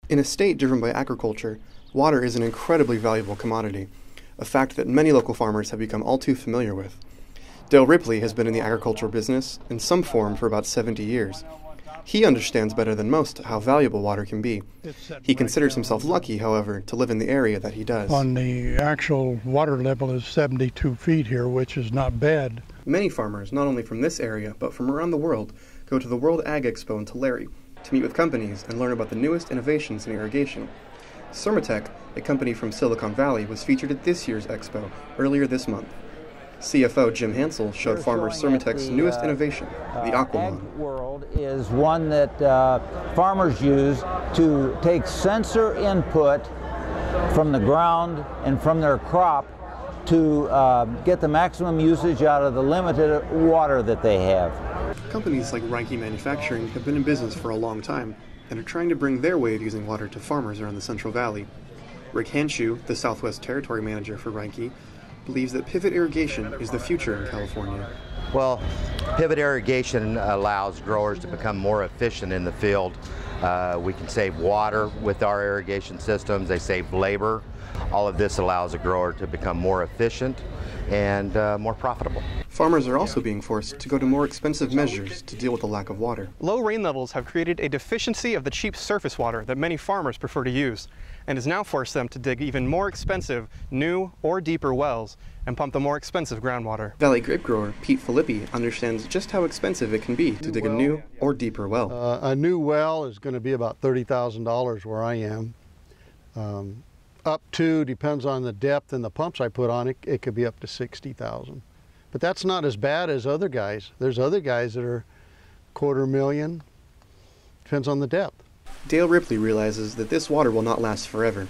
In a state driven by agriculture, water is an incredibly valuable commodity, a fact that many local farmers have become all too familiar with. Dale Ripley has been in the agricultural business in some form for about 70 years. He understands better than most how valuable water can be. He considers himself lucky, however, to live in the area that he does. On the actual water level is 72 feet here, which is not bad. Many farmers, not only from this area, but from around the world, go to the World Ag Expo in Tulare to meet with companies and learn about the newest innovations in irrigation. Sermatech, a company from Silicon Valley, was featured at this year's expo earlier this month. CFO Jim Hansel showed farmers Sermatech's newest innovation, the Aquamon. Ag world is one that farmers use to take sensor input from the ground and from their crop to get the maximum usage out of the limited water that they have. Companies like Reinke Manufacturing have been in business for a long time and are trying to bring their way of using water to farmers around the Central Valley. Rick Hanshu, the Southwest Territory Manager for Reinke, believes that pivot irrigation is the future in California. Well, pivot irrigation allows growers to become more efficient in the field. We can save water with our irrigation systems, they save labor. All of this allows a grower to become more efficient and more profitable. Farmers are also being forced to go to more expensive measures to deal with the lack of water. Low rain levels have created a deficiency of the cheap surface water that many farmers prefer to use, and has now forced them to dig even more expensive, new or deeper wells and pump the more expensive groundwater. Valley grape grower Pete Filippi understands just how expensive it can be to dig a new or deeper well. A new well is going to be about $30,000 where I am. Up to, depends on the depth and the pumps I put on it, it could be up to $60,000. But that's not as bad as other guys. There's other guys that are $250,000, depends on the depth. Dale Ripley realizes that this water will not last forever.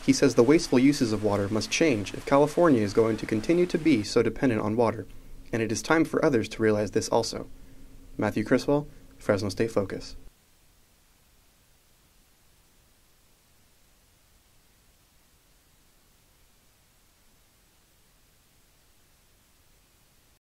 He says the wasteful uses of water must change if California is going to continue to be so dependent on water, and it is time for others to realize this also. Matthew Criswell, Fresno State Focus.